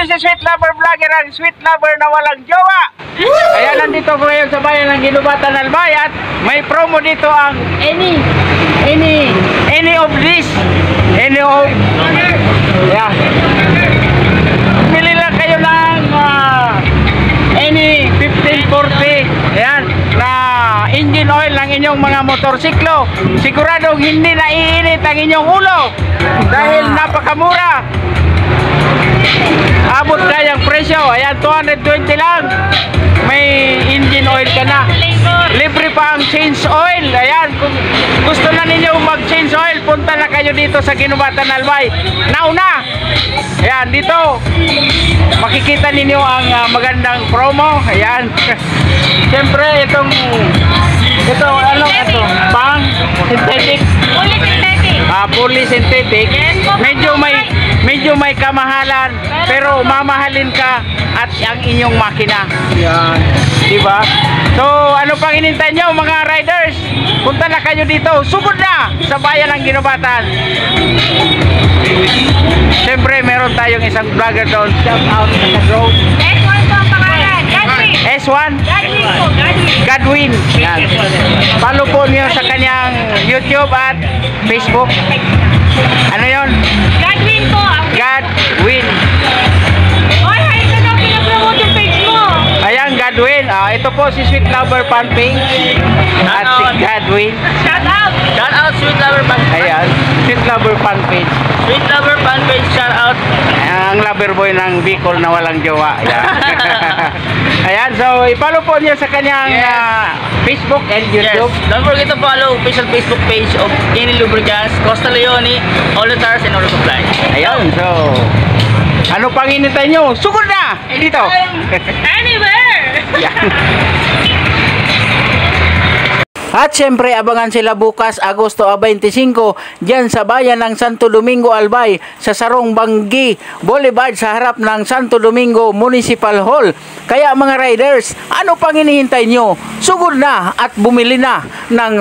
ito si Sweet Lover Vlogger, ang Sweet Lover na walang jowa. Ayan, nandito ko ngayon sa bayan ng Ginubatan, Albay, at may promo dito ang any of this. Any of... Yeah. Pili lang kayo ng any 1540. Ayan, na engine oil ng inyong mga motorsiklo. Siguradong hindi na iinit ang inyong ulo dahil napakamura. Abot kayang presyo. Ayan, 220 lang. May engine oil ka na. Libre pa ang change oil. Ayan, kung gusto na ninyo mag-change oil, punta na kayo dito sa Ginubatan, Albay. Nauna. Ayan, dito makikita ninyo ang magandang promo. Ayan. Siyempre, ito pang synthetic. Fully synthetic. Fully synthetic. Medyo may kamahalan, pero mamahalin ka at ang inyong makina. Yan. Diba? So, ano pang hinintay nyo mga riders? Punta na kayo dito. Sugod na sa bayan ng Ginubatan. Siyempre, meron tayong isang vlogger doon. Shout out sa road. S1 po ang pangalan. Godwin. S1? Godwin po. Godwin. Yan. Follow po niyo sa kanyang YouTube at Facebook. Ano yon? Godwin po. Godwin. Oy, hay ka daw pinapromote yung page mo. Ayan, Godwin. Ito po si Sweet Lover Fan Page. At si Godwin. Shout out. Shout out Sweet Lover Fan Page. Ayan, Sweet Lover Fan Page. Sweet Lover Fan Page, shout out. Ang lover boy ng Bicol na walang jowa. Ayan. Ayan, so i-follow po niyo sa kanyang Facebook and YouTube. Yes. Don't forget to follow official Facebook page of Kenny Lubricants, Costa Leone, All the Tires and Auto Supply. Ayan, so ano pang hinintay nyo? Sugod na! Dito! Anywhere! At syempre, abangan sila bukas, Agosto 25, dyan sa bayan ng Santo Domingo, Albay, sa Sarong Banggi Boulevard, sa harap ng Santo Domingo Municipal Hall. Kaya mga riders, ano pang hinihintay nyo? Sugod na at bumili na ng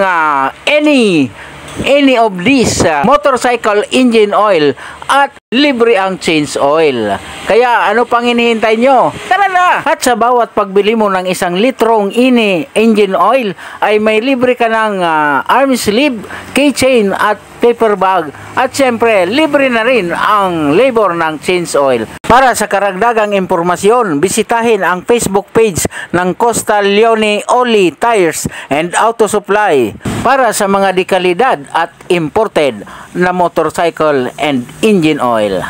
any of this motorcycle engine oil at libre ang change oil. Kaya ano pang hinihintay nyo? Tara na! At sa bawat pagbili mo ng 1 litrong engine oil ay may libre ka ng arm sleeve, keychain at paper bag. At syempre, libre na rin ang labor ng change oil. Para sa karagdagang impormasyon, bisitahin ang Facebook page ng Costa Leone Oli Tires and Auto Supply para sa mga dekalidad at imported na motorcycle and engine oil.